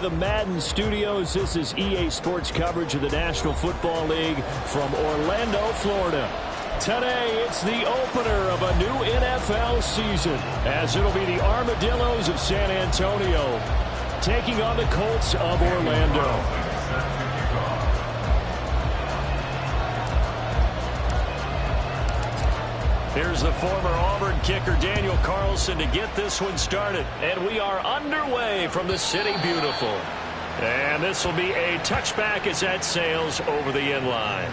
the Madden Studios. This is EA Sports coverage of the National Football League from Orlando, Florida. Today, it's the opener of a new NFL season, as it'll be the Armadillos of San Antonio taking on the Colts of Orlando. Here's the former Auburn kicker, Daniel Carlson, to get this one started. And we are underway from the City Beautiful. And this will be a touchback as that sails over the end line.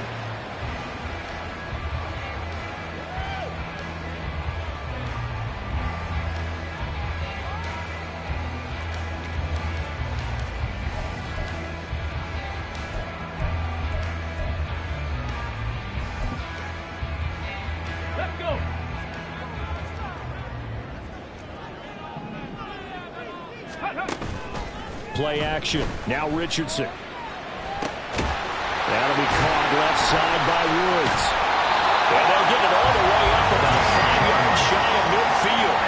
Play action. Now Richardson. That'll be caught left side by Woods. And they'll get it all the way up about 5 yards shy of midfield.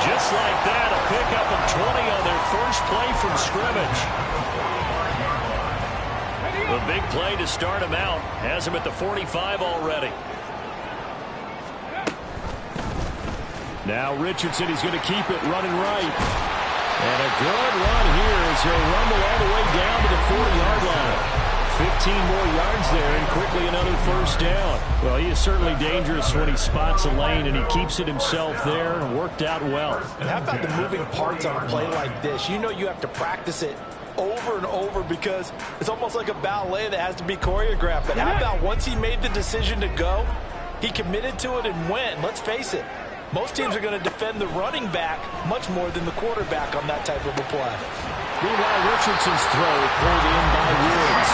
Just like that, a pickup of 20 on their first play from scrimmage. The big play to start him out. Has him at the 45 already. Now Richardson, he's going to keep it running right. And a good run here as he'll rumble all the way down to the 40-yard line. 15 more yards there and quickly another first down. Well, he is certainly dangerous when he spots a lane and he keeps it himself there and worked out well. And how about the moving parts on a play like this? You know you have to practice it over and over because it's almost like a ballet that has to be choreographed. But how about once he made the decision to go, he committed to it and went. Let's face it. Most teams are going to defend the running back much more than the quarterback on that type of a play. Meanwhile, Richardson's throw pulled in by Woods.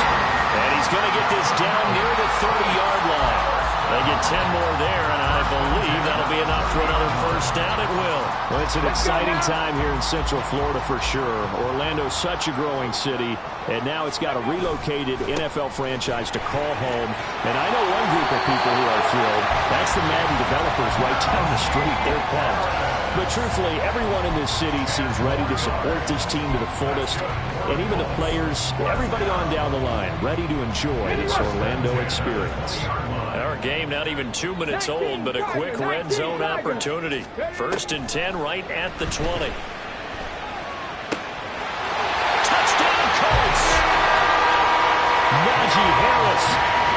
And he's going to get this down near the 30-yard line. They get 10 more there, and I believe that'll be enough for another first down. It will. Well, it's an exciting time here in Central Florida for sure. Orlando's such a growing city, and now it's got a relocated NFL franchise to call home. And I know one group of people who are thrilled. That's the Madden developers right down the street. They're pumped. But truthfully, everyone in this city seems ready to support this team to the fullest. And even the players, everybody on down the line, ready to enjoy this Orlando experience. Our game not even 2 minutes old, but a quick red zone opportunity. 1st and 10 right at the 20. Touchdown, Colts! Najee Harris,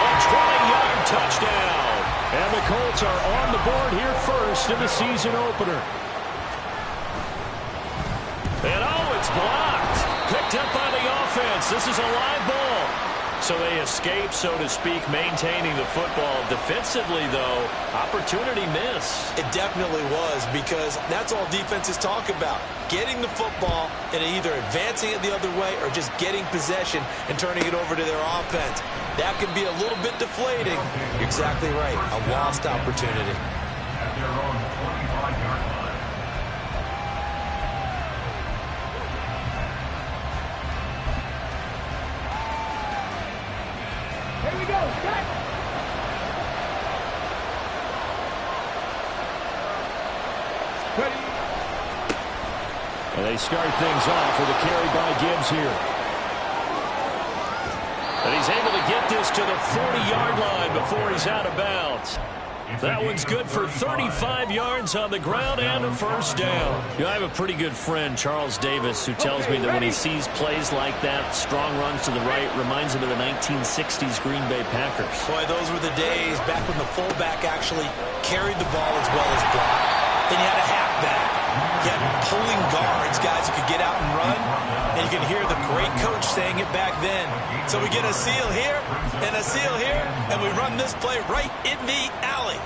a 20-yard touchdown. And the Colts are on the board here first in the season opener. And oh, it's blocked. Picked up by the offense. This is a live ball. So they escape, so to speak, maintaining the football. Defensively, though, opportunity miss. It definitely was, because that's all defenses talk about. Getting the football and either advancing it the other way or just getting possession and turning it over to their offense. That can be a little bit deflating. You're exactly right. A lost opportunity. At their own 25-yard line. Here we go. Cut. Ready. And they start things off with a carry by Gibbs here. And he's able to get this to the 40-yard line before he's out of bounds. That one's good for 35 yards on the ground and a first down. You know, I have a pretty good friend, Charles Davis, who tells me that when he sees plays like that, strong runs to the right, reminds him of the 1960s Green Bay Packers. Boy, those were the days back when the fullback actually carried the ball as well as blocked. Then you had a halfback. You had pulling guards, guys who could get out and run. And you can hear the great coach saying it back then. So we get a seal here and a seal here, and we run this play right in the alley.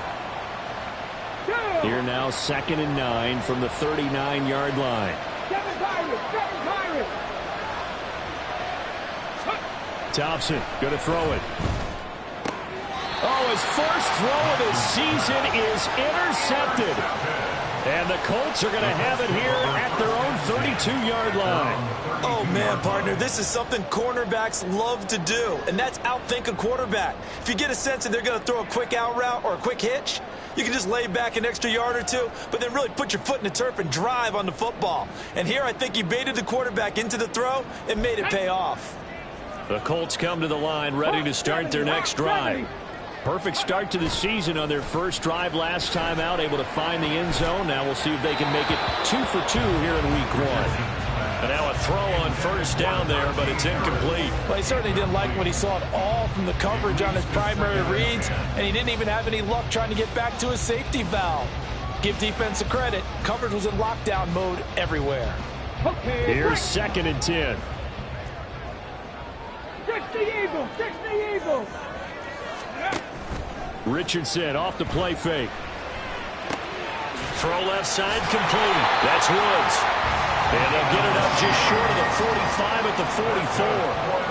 Here now, 2nd and 9 from the 39-yard line. Thompson going to throw it. Oh, his first throw of the season is intercepted. And the Colts are going to have it here at their own 32-yard line. Oh, man, partner, this is something cornerbacks love to do, and that's outthink a quarterback. If you get a sense that they're going to throw a quick out route or a quick hitch, you can just lay back an extra yard or two, but then really put your foot in the turf and drive on the football. And here I think he baited the quarterback into the throw and made it pay off. The Colts come to the line ready to start their next drive. Perfect start to the season on their first drive last time out, able to find the end zone. Now we'll see if they can make it 2 for 2 here in week 1. And now a throw on first down there, but it's incomplete. Well, he certainly didn't like what he saw at all from the coverage on his primary reads, and he didn't even have any luck trying to get back to his safety valve. Give defense a credit. Coverage was in lockdown mode everywhere. Here's 2nd and 10. Fix the Eagles! Fix the Eagles! Richardson off the play fake. Throw left side complete. That's Woods. And they'll get it up just short of the 45 at the 44.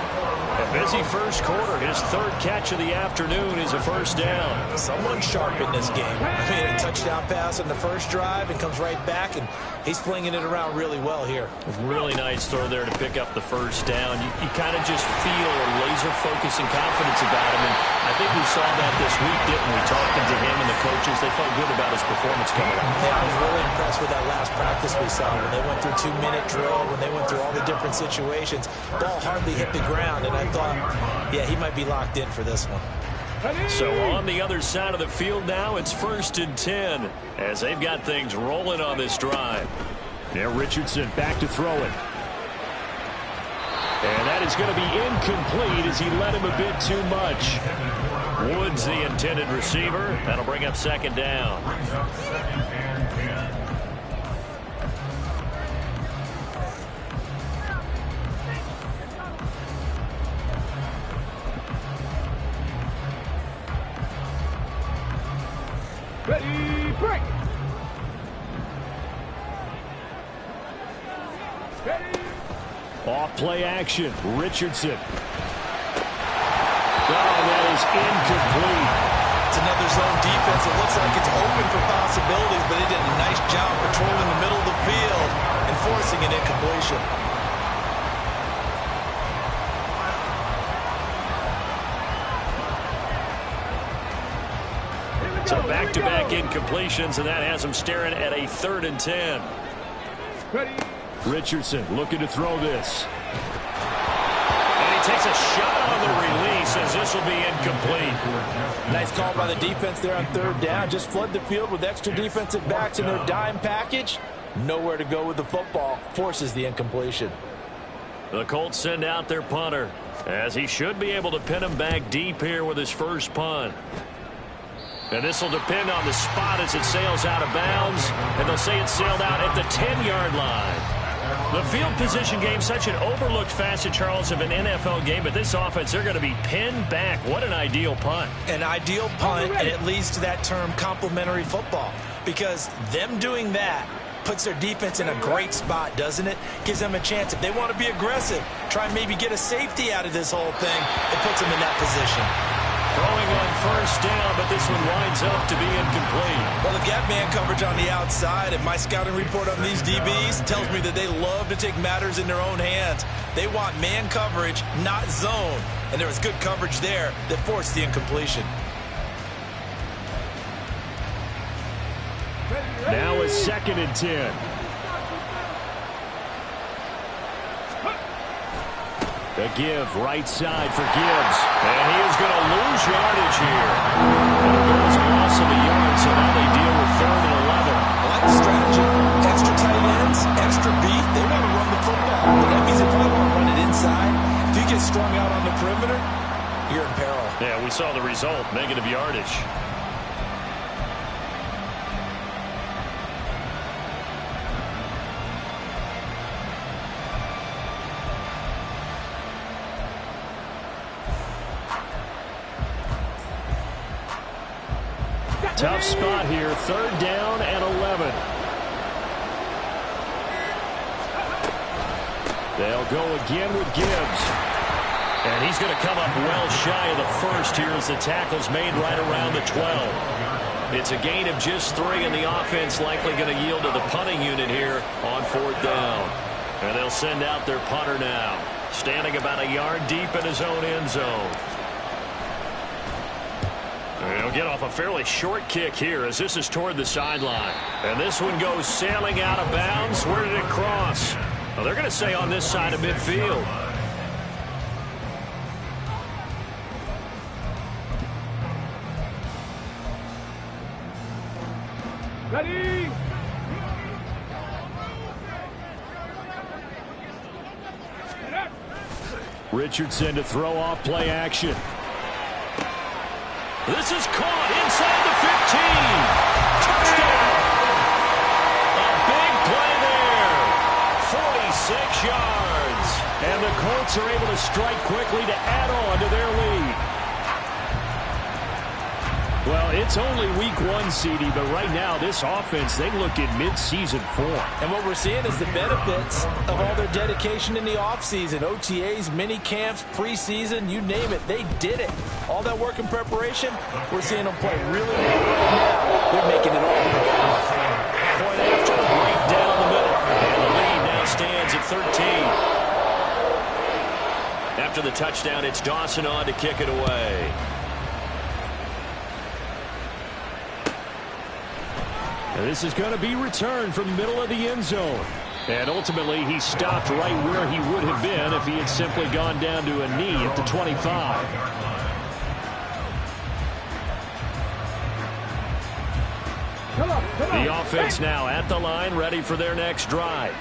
A busy first quarter. His 3rd catch of the afternoon is a first down. Someone sharp in this game. I mean, a touchdown pass on the first drive and comes right back, and he's flinging it around really well here. Really nice throw there to pick up the first down. You kind of just feel a laser focus and confidence about him, and I think we saw that this week, didn't we? Talking to him and the coaches, they felt good about his performance coming up. Yeah, I was really impressed with that last practice we saw when they went through 2-minute drill, when they went through all the different situations. Ball hardly hit the ground, and I thought, yeah, he might be locked in for this one. So on the other side of the field now, it's 1st and 10 as they've got things rolling on this drive. Now Richardson back to throw it. And that is going to be incomplete as he led him a bit too much. Woods the intended receiver. That'll bring up 2nd down. Ready, break! Ready! Off play action. Richardson. Oh, that is incomplete. It's another zone defense. It looks like it's open for possibilities, but they did a nice job patrolling the middle of the field and forcing an incompletion. So back-to-back incompletions, and that has them staring at a 3rd and 10. Ready? Richardson looking to throw this. And he takes a shot on the release as this will be incomplete. Nice call by the defense there on 3rd down. Just flood the field with extra defensive backs in their dime package. Nowhere to go with the football. Forces the incompletion. The Colts send out their punter, as he should be able to pin him back deep here with his first punt. And this will depend on the spot as it sails out of bounds. And they'll say it sailed out at the 10-yard line. The field position game, such an overlooked facet, Charles, of an NFL game. But this offense, they're going to be pinned back. What an ideal punt. An ideal punt, and it leads to that term complementary football. Because them doing that puts their defense in a great spot, doesn't it? Gives them a chance. If they want to be aggressive, try and maybe get a safety out of this whole thing, it puts them in that position. Throwing on first down, but this one winds up to be incomplete. Well, they've got man coverage on the outside, and my scouting report on these DBs tells me that they love to take matters in their own hands. They want man coverage, not zone. And there was good coverage there that forced the incompletion. Now a 2nd and 10. The give right side for Gibbs. And he is going to lose yardage here. And it goes a loss of a yard, so now they deal with 3rd and 11. I like the strategy. Extra tight ends, extra beef. They want to run the football. But that means they probably want to run it inside. If you get strung out on the perimeter, you're in peril. Yeah, we saw the result, negative yardage. Tough spot here, 3rd down and 11. They'll go again with Gibbs. And he's going to come up well shy of the first here as the tackle's made right around the 12. It's a gain of just 3, and the offense likely going to yield to the punting unit here on 4th down. And they'll send out their punter now, standing about a yard deep in his own end zone. And he'll get off a fairly short kick here as this is toward the sideline. And this one goes sailing out of bounds. Where did it cross? Well, they're going to say on this side of midfield. Ready. Richardson to throw off play action. This is caught inside the 15. Touchdown. A big play there. 46 yards. And the Colts are able to strike quickly to add on to their lead. Well, it's only week 1, CD, but right now this offense, they look in mid-season form. And what we're seeing is the benefits of all their dedication in the offseason. OTAs, mini camps, preseason, you name it, they did it. All that work and preparation, we're seeing them play really well right now. They're making it all work. Point after, right down the middle. And the lead now stands at 13. After the touchdown, it's Dawson on to kick it away. And this is going to be returned from the middle of the end zone. And ultimately, he stopped right where he would have been if he had simply gone down to a knee at the 25. The offense now at the line, ready for their next drive.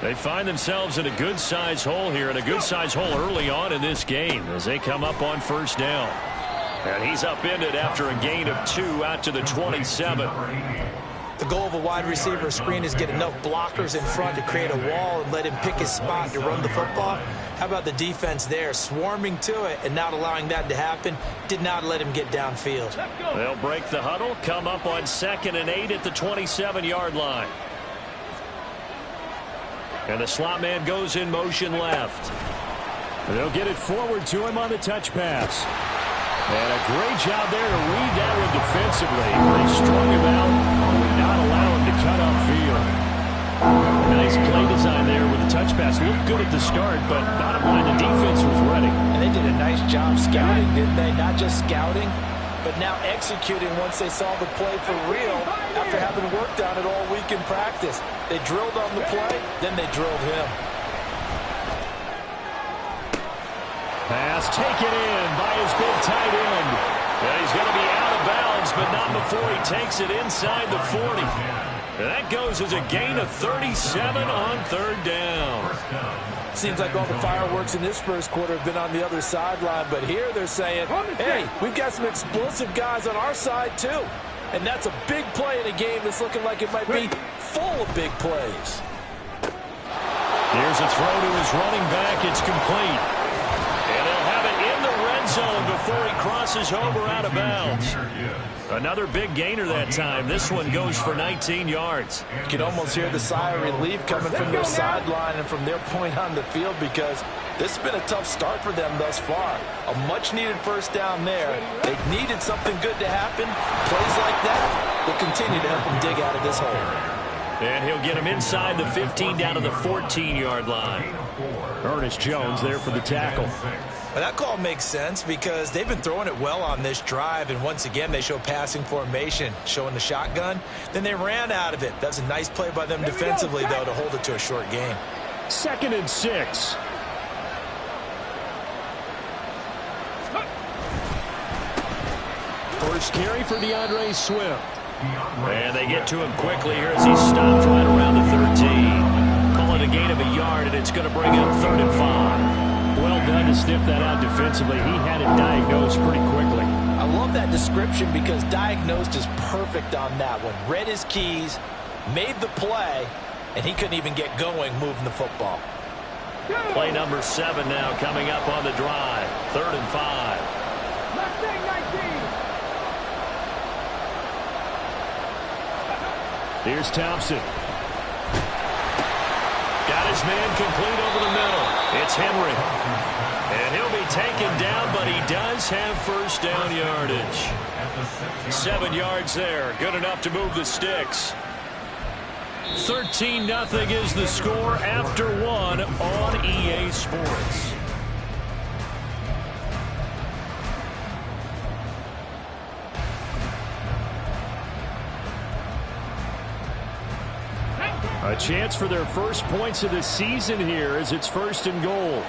They find themselves in a good-sized hole here, and a good-sized hole early on in this game as they come up on 1st down. And he's upended after a gain of 2 out to the 27. The goal of a wide receiver screen is get enough blockers in front to create a wall and let him pick his spot to run the football. How about the defense there, swarming to it and not allowing that to happen? Did not let him get downfield. They'll break the huddle, come up on 2nd and 8 at the 27-yard line. And the slot man goes in motion left. They'll get it forward to him on the touch pass. And a great job there to read that one defensively. They strung him out and would not allow him to cut upfield. Nice play design there with the touch pass. Looked good at the start, but bottom line, the defense was ready. And they did a nice job scouting, didn't they? Not just scouting, but now executing once they saw the play for real after having worked on it all week in practice. They drilled on the play, then they drilled him. Pass taken in by his big tight end. And he's going to be out of bounds, but not before he takes it inside the 40. And that goes as a gain of 37 on 3rd down. Seems like all the fireworks in this first quarter have been on the other sideline, but here they're saying, hey, we've got some explosive guys on our side too. And that's a big play in a game that's looking like it might be full of big plays. Here's a throw to his running back. It's complete. And they'll have it in the red zone before he crosses over out of bounds. Another big gainer that time. This one goes for 19 yards. You can almost hear the sigh of relief coming from their sideline and from their point on the field because this has been a tough start for them thus far. A much-needed 1st down there. They needed something good to happen. Plays like that will continue to help them dig out of this hole. And he'll get him inside the 15 down to the 14-yard line. Ernest Jones there for the tackle. Well, that call makes sense because they've been throwing it well on this drive, and once again they show passing formation, showing the shotgun. Then they ran out of it. That's a nice play by them defensively, though, to hold it to a short game. 2nd and 6. First carry for DeAndre Swift. And they get to him quickly here as he stopped right around the 13. Call it a gain of a yard, and it's going to bring up 3rd and 5. Well done to sniff that out defensively. He had it diagnosed pretty quickly. I love that description because diagnosed is perfect on that one. Read his keys, made the play, and he couldn't even get going moving the football. Play number 7 now coming up on the drive. 3rd and 5. Here's Thompson. Got his man complete over the middle. It's Henry. And he'll be taken down, but he does have first down yardage. 7 yards there. Good enough to move the sticks. 13-0 is the score after 1 on EA Sports. A chance for their first points of the season here as it's 1st and goal.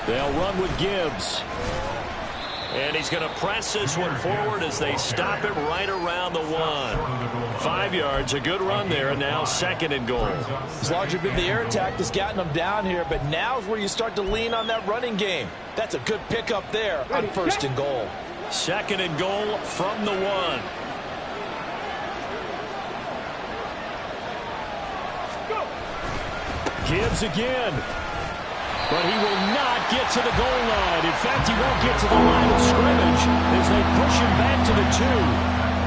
They'll run with Gibbs. And he's going to press this one forward as they stop it right around the 1. 5 yards, a good run there, and now 2nd and goal. As long as you've been the air attack that's gotten them down here, but now is where you start to lean on that running game. That's a good pickup there on 1st and goal. 2nd and goal from the 1. Gibbs again. But he will not get to the goal line. In fact, he won't get to the line of scrimmage as they push him back to the 2.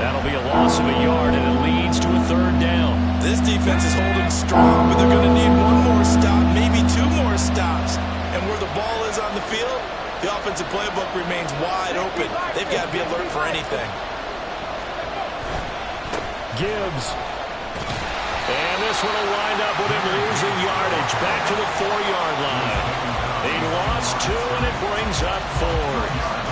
That'll be a loss of a yard, and it leads to a 3rd down. This defense is holding strong, but they're going to need one more stop, maybe 2 more stops. And where the ball is on the field, the offensive playbook remains wide open. They've got to be alert for anything. Gibbs. And this one will wind up with him losing yardage back to the 4-yard line. He lost 2, and it brings up 4th.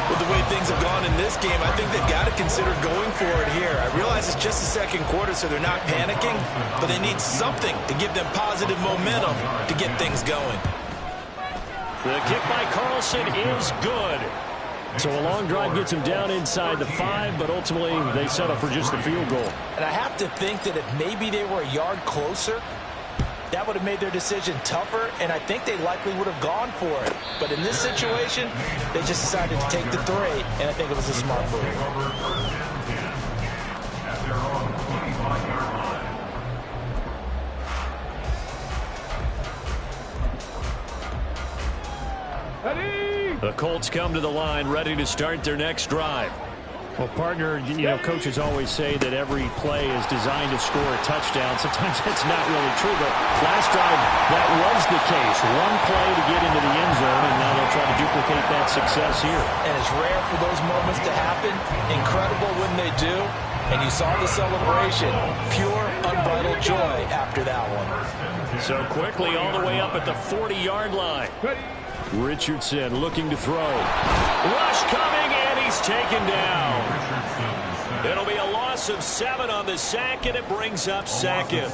With the way things have gone in this game, I think they've got to consider going for it here. I realize it's just the 2nd quarter, so they're not panicking, but they need something to give them positive momentum to get things going. The kick by Carlson is good. So a long drive gets him down inside the 5, but ultimately they settle for just the field goal. And I have to think that if maybe they were a yard closer, that would have made their decision tougher, and I think they likely would have gone for it. But in this situation, they just decided to take the 3, and I think it was a smart move. At their own 25-yard line. The Colts come to the line ready to start their next drive. Well, partner, coaches always say that every play is designed to score a touchdown. Sometimes that's not really true, but last drive, that was the case. One play to get into the end zone, and now they'll try to duplicate that success here. And it's rare for those moments to happen. Incredible when they do. And you saw the celebration. Pure, unbridled joy after that one. So quickly all the way up at the 40-yard line. Richardson looking to throw. Rush coming, and he's taken down. It'll be a loss of 7 on the sack, and it brings up 2nd.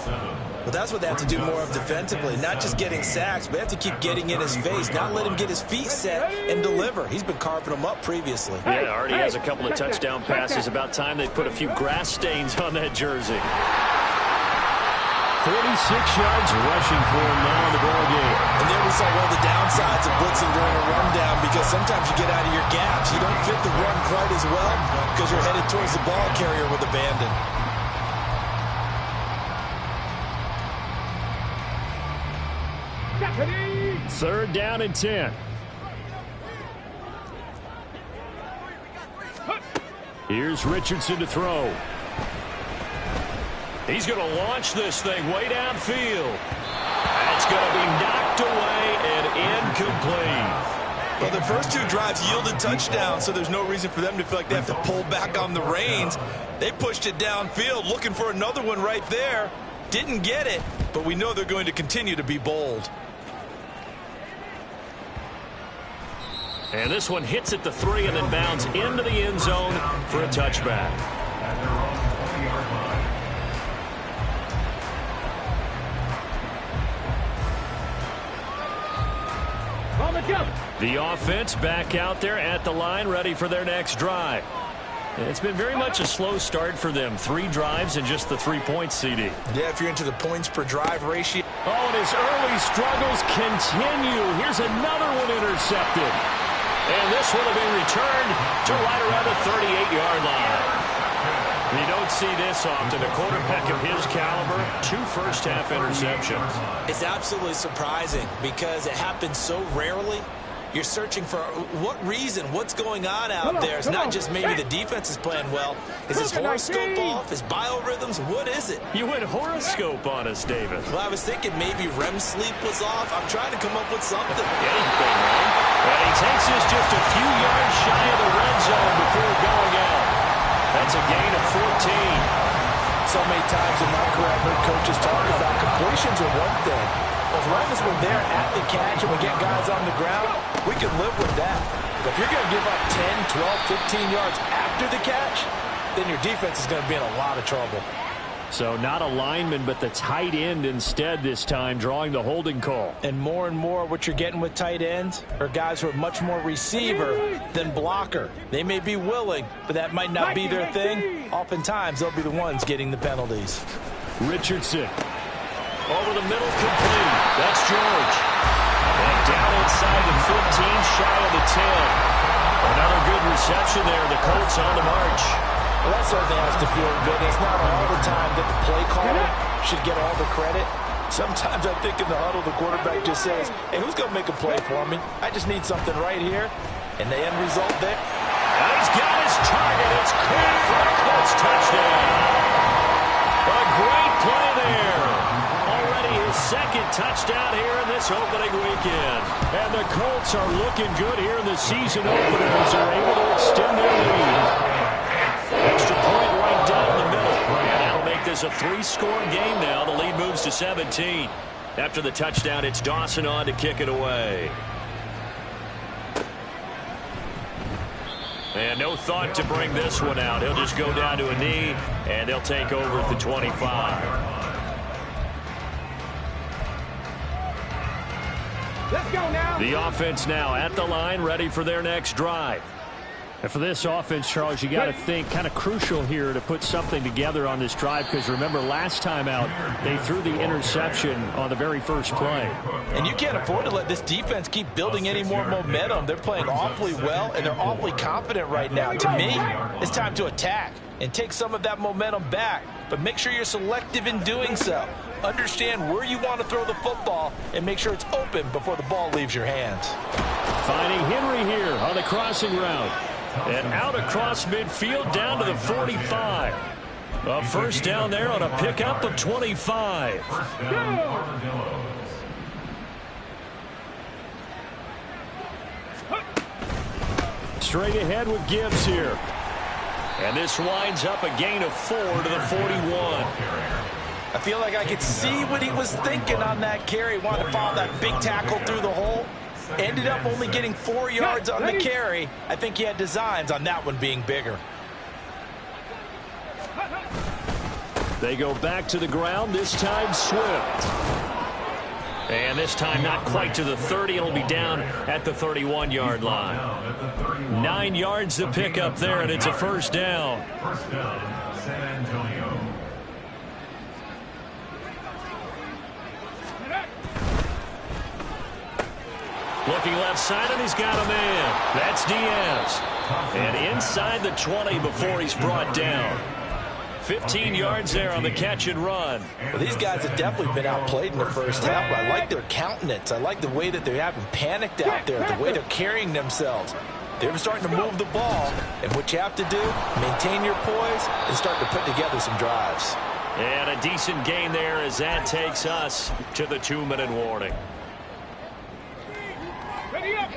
But that's what they have to do more of defensively. Not just getting sacks, but they have to keep getting in his face. Not let him get his feet set and deliver. He's been carving them up previously. Yeah, already has a couple of touchdown passes. About time they put a few grass stains on that jersey. 46 yards rushing for him now in the ball game. And there we saw one of the downsides of blitzing during a rundown, because sometimes you get out of your gaps. You don't fit the run quite as well because you're headed towards the ball carrier with abandon. Third down and 10. Here's Richardson to throw. He's going to launch this thing way downfield. That's going to be knocked away and incomplete. Well, the first 2 drives yielded touchdowns, so there's no reason for them to feel like they have to pull back on the reins. They pushed it downfield, looking for another one right there. Didn't get it, but we know they're going to continue to be bold. And this one hits at the 3 and then bounds into the end zone for a touchback. At their own 20-yard line. On the jump. The offense back out there at the line, ready for their next drive. It's been very much a slow start for them. 3 drives and just the 3 points, CD. Yeah, if you're into the points per drive ratio. Oh, and his early struggles continue. Here's another one intercepted. And this will have been returned to right around the 38-yard line. You don't see this often. A quarterback of his caliber, 2 first-half interceptions. It's absolutely surprising because it happens so rarely. You're searching for what reason, what's going on out there. It's not just maybe the defense is playing well. Is his horoscope off? His biorhythms? What is it? You went horoscope on us, David. Well, I was thinking maybe REM sleep was off. I'm trying to come up with something. Anything, right? And he takes us just a few yards shy of the red zone before going out. That's a gain of 14. So many times in my career, I've heard coaches talk about completions are one thing. As long as we're there at the catch and we get guys on the ground, we can live with that. But if you're going to give up 10, 12, 15 yards after the catch, then your defense is going to be in a lot of trouble. So not a lineman, but the tight end instead this time, drawing the holding call. And more what you're getting with tight ends are guys who are much more receiver than blocker. They may be willing, but that might not be their thing. Oftentimes, they'll be the ones getting the penalties. Richardson. Over the middle, complete. That's George. And down inside the 15, shy of the 10. Another good reception there. The Colts on the march. Well, that certainly has to feel good. It's not all the time that the play caller should get all the credit. Sometimes I think in the huddle, the quarterback just says, hey, who's going to make a play for me? I just need something right here. And the end result there. And he's got his target. It's clear for a Colts touchdown. A great play there. Already his second touchdown here in this opening weekend. And the Colts are looking good here in the season opener as they're able to extend their lead. Extra point right down the middle. And that'll make this a 3-score game now. The lead moves to 17. After the touchdown, it's Dawson on to kick it away. And no thought to bring this one out. He'll just go down to a knee, and they'll take over at the 25. Let's go now. The offense now at the line, ready for their next drive. And for this offense, Charles, you got to think kind of crucial here to put something together on this drive, because remember last time out they threw the interception on the very first play. And you can't afford to let this defense keep building any more momentum. They're playing awfully well, and they're awfully confident right now. To me, it's time to attack and take some of that momentum back, but make sure you're selective in doing so. Understand where you want to throw the football and make sure it's open before the ball leaves your hands. Finding Henry here on the crossing route. And out across midfield down to the 45. A first down there on a pickup of 25. Straight ahead with Gibbs here. And this winds up a gain of 4 to the 41. I feel like I could see what he was thinking on that carry. Wanted to follow that big tackle through the hole. Ended up only getting 4 yards on the carry. I think he had designs on that one being bigger. They go back to the ground, this time Swift. And this time not quite to the 30. It'll be down at the 31-yard line. 9 yards to pick up there, and it's a first down. First down, San Antonio. Looking left side, and he's got a man. That's Diaz. And inside the 20 before he's brought down. 15 yards there on the catch and run. Well, these guys have definitely been outplayed in the first half, but I like their countenance. I like the way that they haven't panicked out there, the way they're carrying themselves. They're starting to move the ball, and what you have to do, maintain your poise and start to put together some drives. And a decent gain there as that takes us to the 2-minute warning. Ready up.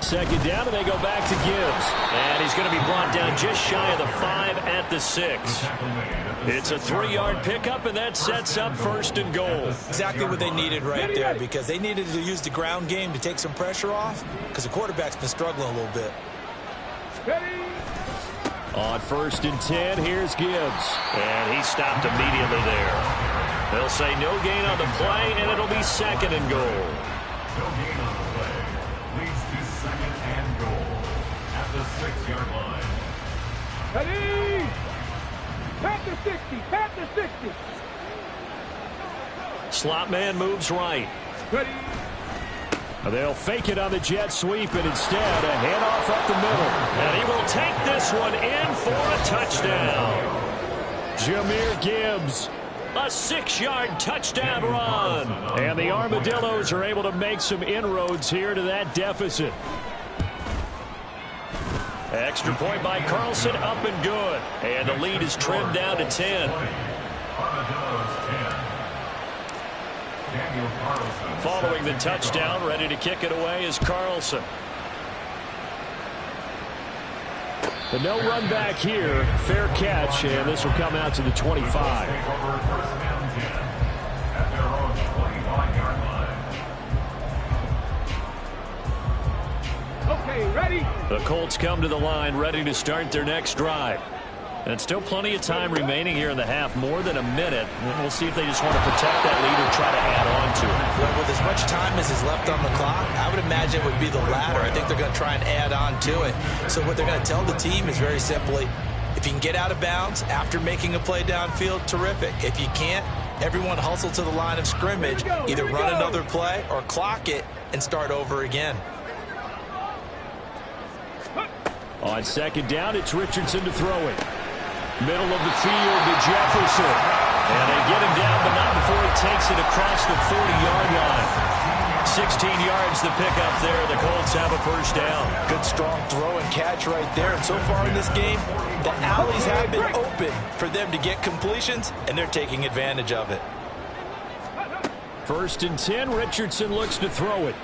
Second down, and they go back to Gibbs. And he's going to be brought down just shy of the 5 at the 6. It's a 3-yard pickup, and that sets up first and goal. Exactly what they needed right there, because they needed to use the ground game to take some pressure off, because the quarterback's been struggling a little bit. Ready. On 1st and 10, here's Gibbs. And he stopped immediately there. They'll say no gain on the play, and it'll be 2nd and goal. No gain on the play. Leads to 2nd and goal at the 6-yard line. Ready. Pat the 60. Pat the 60. Slot man moves right. Ready. They'll fake it on the jet sweep, and instead a handoff up the middle. And he will take this one in for a touchdown. Jahmyr Gibbs A 6-yard touchdown run. And the Armadillos are able to make some inroads here to that deficit. Extra point by Carlson, up and good. And the lead is trimmed down to 10. Following the touchdown, ready to kick it away is Carlson. The no run back here, fair catch, and this will come out to the 25. Okay, ready? The Colts come to the line, ready to start their next drive. And still plenty of time remaining here in the half, more than a minute. And we'll see if they just want to protect that lead or try to add on to it. Well, with as much time as is left on the clock, I would imagine it would be the latter. I think they're going to try and add on to it. So what they're going to tell the team is very simply, if you can get out of bounds after making a play downfield, terrific. If you can't, everyone hustle to the line of scrimmage, either run another play or clock it and start over again. On second down, it's Richardson to throw it. Middle of the field to Jefferson. And they get him down, but not before he takes it across the 40-yard line. 16 yards the pickup there. The Colts have a first down. Good strong throw and catch right there. And so far in this game, the alleys have been open for them to get completions, and they're taking advantage of it. 1st and 10, Richardson looks to throw it.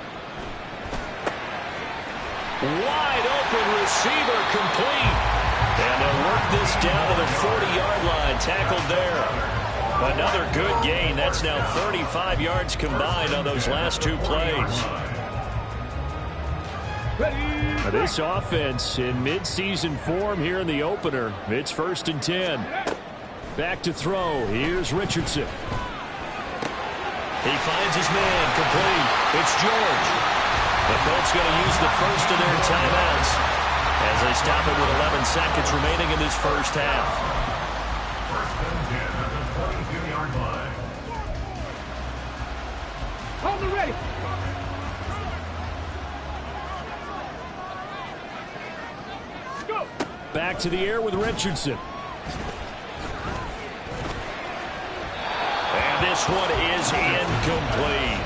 Wide open receiver, complete. And they'll work this down to the 40-yard line. Tackled there. Another good gain. That's now 35 yards combined on those last two plays. This offense in midseason form here in the opener. It's 1st and 10. Back to throw. Here's Richardson. He finds his man. Complete. It's George. The Colts going to use the first of their timeouts as they stop it with 11 seconds remaining in this first half. 1st and 10 at the 22-yard line. Hold it ready. Go. Back to the air with Richardson. And this one is incomplete.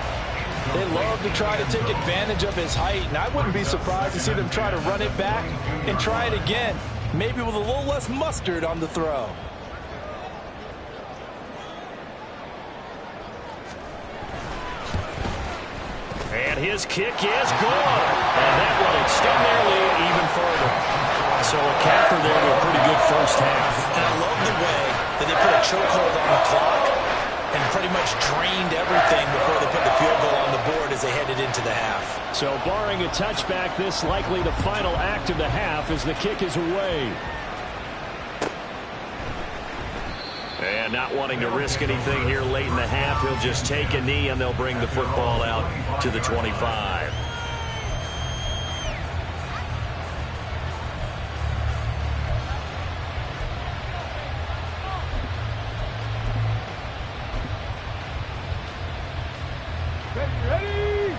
They love to try to take advantage of his height, and I wouldn't be surprised to see them try to run it back and try it again, maybe with a little less mustard on the throw. And his kick is good. And that will extend their lead even further. So a capper there to a pretty good first half. And I love the way that they put a chokehold on the clock and pretty much drained everything before they put the field goal on the board as they headed into the half. So barring a touchback, this likely the final act of the half as the kick is away. And not wanting to risk anything here late in the half, he'll just take a knee and they'll bring the football out to the 25. Ready?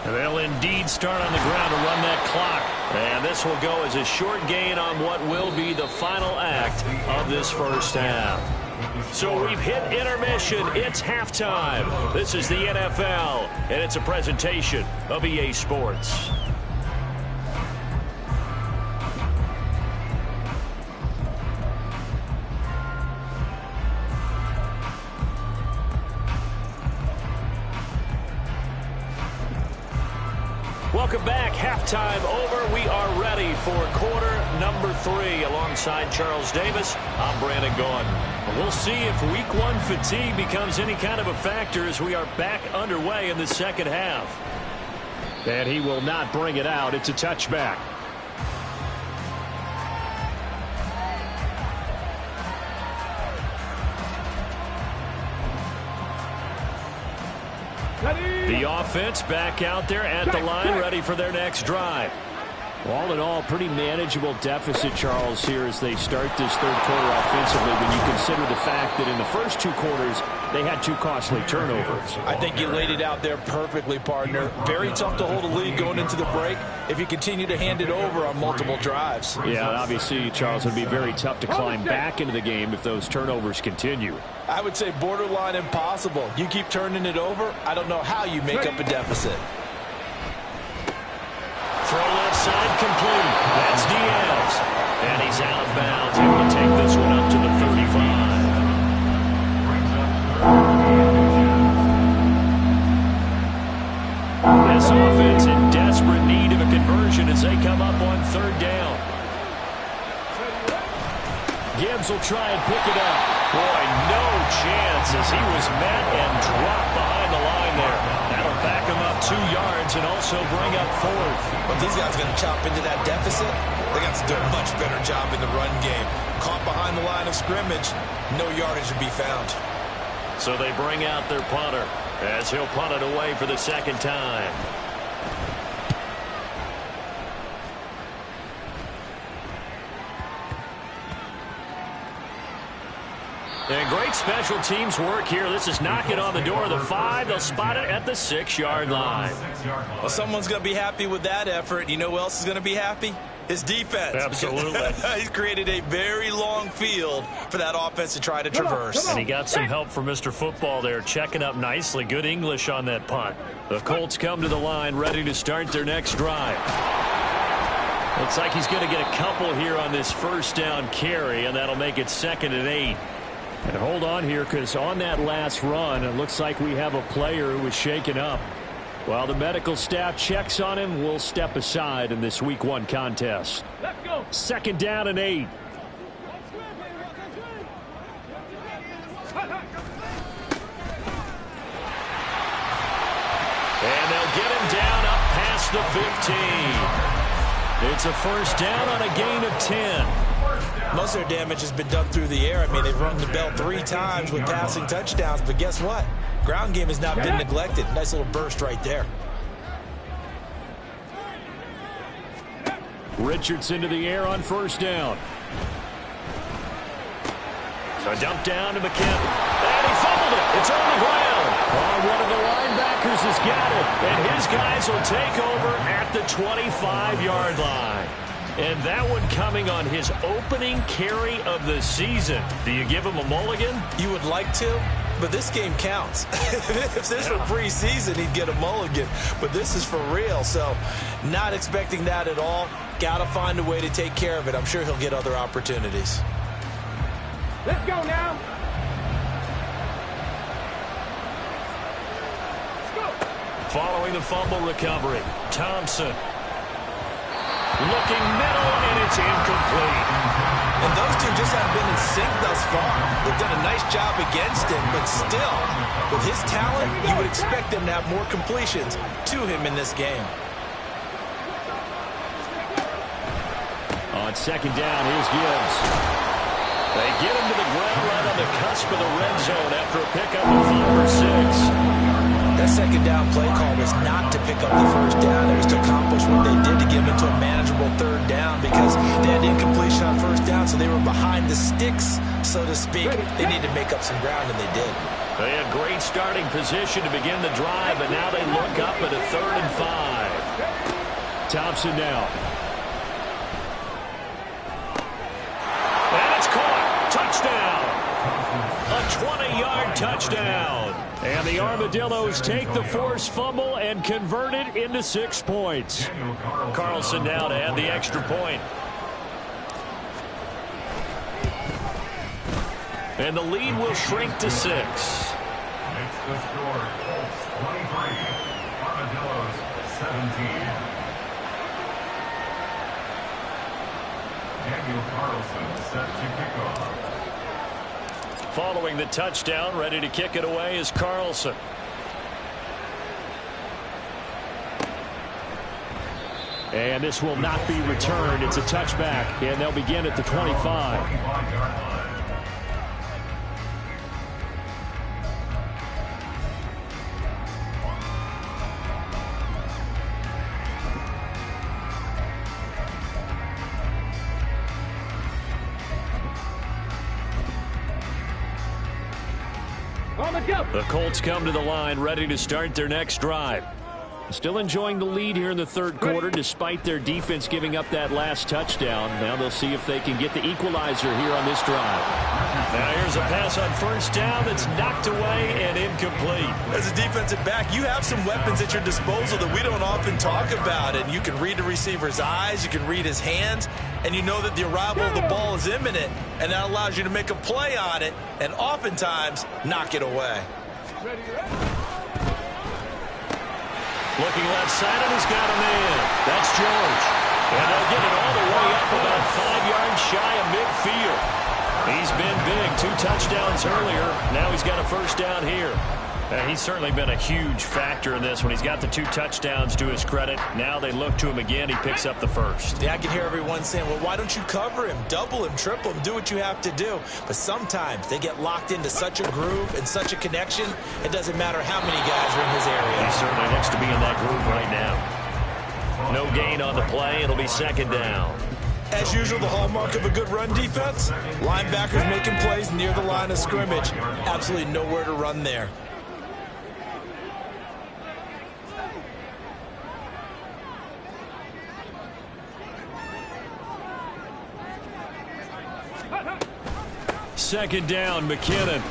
They'll indeed start on the ground to run that clock. And this will go as a short gain on what will be the final act of this first half. So we've hit intermission. It's halftime. This is the NFL, and it's a presentation of EA Sports. Welcome back. Halftime over. We are ready for quarter number 3. Alongside Charles Davis, I'm Brandon Gordon. We'll see if week 1 fatigue becomes any kind of a factor as we are back underway in the second half. And he will not bring it out. It's a touchback. The offense back out there at the line, ready for their next drive. All in all, pretty manageable deficit, Charles, here as they start this third quarter offensively when you consider the fact that in the first 2 quarters, they had 2 costly turnovers. I think you laid it out there perfectly, partner. Very tough to hold a lead going into the break if you continue to hand it over on multiple drives. Yeah, obviously, Charles, it would be very tough to climb back into the game if those turnovers continue. I would say borderline impossible. You keep turning it over, I don't know how you make up a deficit. Throw left side complete. That's Diaz. And he's out of bounds. Able to take this one up to the 35. This offense in desperate need of a conversion as they come up on 3rd down. Gibbs will try and pick it up. Boy, no chance as he was met and dropped behind the line there. That'll back him up 2 yards and also bring up 4th. But these guys are going to chop into that deficit. They got to do a much better job in the run game. Caught behind the line of scrimmage, no yardage to be found. So they bring out their punter as he'll punt it away for the 2nd time. And great special teams work here. This is knocking on the door of the 5. They'll spot it at the 6-yard line. Well, someone's going to be happy with that effort. You know who else is going to be happy? His defense. Absolutely. He's created a very long field for that offense to try to traverse. And he got some help from Mr. Football there, checking up nicely. Good English on that punt. The Colts come to the line, ready to start their next drive. Looks like he's going to get a couple here on this 1st down carry, and that'll make it 2nd and 8. And hold on here, because on that last run, it looks like we have a player who was shaken up. While the medical staff checks on him, we'll step aside in this Week 1 contest. Let's go. 2nd down and 8. And they'll get him down up past the 15. It's a 1st down on a gain of 10. Most of their damage has been done through the air. I mean, they've rung the bell 3 times with passing touchdowns, but guess what? Ground game has not been neglected. Nice little burst right there. Richardson to the air on 1st down. A dump down to McKinnon. And he fumbled it. It's on the ground. Oh, one of the linebackers has got it. And his guys will take over at the 25-yard line. And that one coming on his opening carry of the season. Do you give him a mulligan? You would like to, but this game counts. If this were preseason, he'd get a mulligan. But this is for real, so not expecting that at all. Got to find a way to take care of it. I'm sure he'll get other opportunities. Let's go now. Let's go. Following the fumble recovery, Thompson. Looking middle, and it's incomplete. And those two just haven't been in sync thus far. They've done a nice job against him, but still, with his talent, you would expect them to have more completions to him in this game. On 2nd down, here's Gibbs. They get him to the ground right on the cusp of the red zone after a pickup of 5 or 6. That 2nd down play call was not to pick up the 1st down. It was to accomplish what they did to give it to a manageable 3rd down because they had incompletion on 1st down, so they were behind the sticks, so to speak. They needed to make up some ground, and they did. They had great starting position to begin the drive, but now they look up at a 3rd and 5. Thompson now. And it's caught. Touchdown. A 20-yard touchdown. And the Armadillos take the forced fumble and convert it into 6 points. Carlson now to add the extra point. And the lead will shrink to 6. Makes the score Colts 23, Armadillos 17. Daniel Carlson set to kick off. Following the touchdown, ready to kick it away is Carlson. And this will not be returned. It's a touchback, and they'll begin at the 25. 25-yard line. let's go. The Colts come to the line ready to start their next drive. Still enjoying the lead here in the third quarter despite their defense giving up that last touchdown. Now they'll see if they can get the equalizer here on this drive. Now here's a pass on first down that's knocked away and incomplete. As a defensive back, you have some weapons at your disposal that we don't often talk about. And you can read the receiver's eyes, you can read his hands, and you know that the arrival of the ball is imminent. And that allows you to make a play on it and oftentimes knock it away. Looking left side, and he's got him in. That's George. And they'll get it all the way up about 5 yards shy of midfield. He's been big. 2 touchdowns earlier. Now he's got a first down here. He's certainly been a huge factor in this when he's got the 2 touchdowns to his credit. Now they look to him again. He picks up the first. Yeah, I can hear everyone saying, well, why don't you cover him, double him, triple him, do what you have to do. But sometimes they get locked into such a groove and such a connection, it doesn't matter how many guys are in his area. He certainly looks to be in that groove right now. No gain on the play. It'll be second down. As usual, the hallmark of a good run defense, linebackers making plays near the line of scrimmage. Absolutely nowhere to run there. Second down, McKinnon.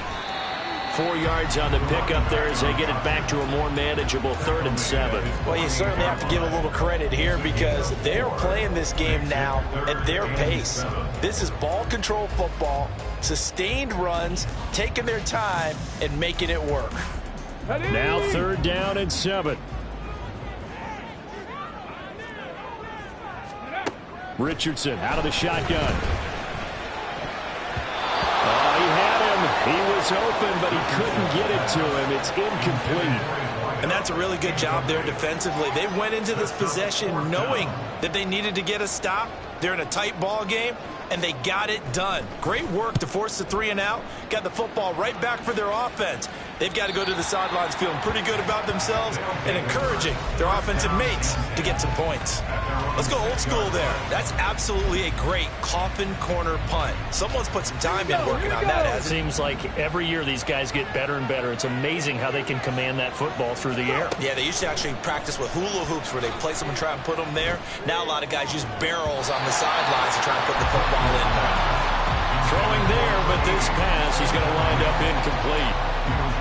4 yards on the pickup there as they get it back to a more manageable 3rd and 7. Well, you certainly have to give a little credit here because they're playing this game now at their pace. This is ball control football, sustained runs, taking their time and making it work. Now 3rd down and 7. Richardson out of the shotgun. He was open, but he couldn't get it to him. It's incomplete. And that's a really good job there defensively. They went into this possession knowing that they needed to get a stop. They're in a tight ball game, and they got it done. Great work to force the 3 and out. Got the football right back for their offense. They've got to go to the sidelines feeling pretty good about themselves and encouraging their offensive mates to get some points. Let's go old school there. That's absolutely a great coffin corner punt. Someone's put some time in working on that. It seems like every year these guys get better and better. It's amazing how they can command that football through the air. Yeah, they used to actually practice with hula hoops where they place them and try and put them there. Now a lot of guys use barrels on the sidelines to try and put the football in there. Throwing there, but this pass is going to wind up incomplete.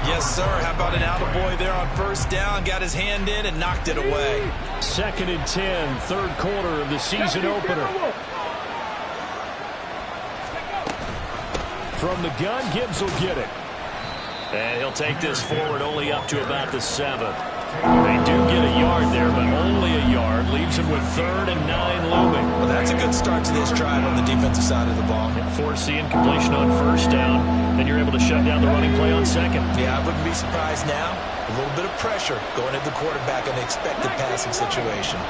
Yes, sir. How about an attaboy there on first down? Got his hand in and knocked it away. 2nd and 10, 3rd quarter of the season opener. From the gun, Gibbs will get it. And he'll take this forward only up to about the 7. They do get a yard there, but only a yard. Leaves him with 3rd and 9 looming. Well, that's a good start to this drive on the defensive side of the ball. Force the incompletion on first down. Then you're able to shut down the running play on 2nd. Yeah, I wouldn't be surprised now. A little bit of pressure going at the quarterback in the expected passing situation.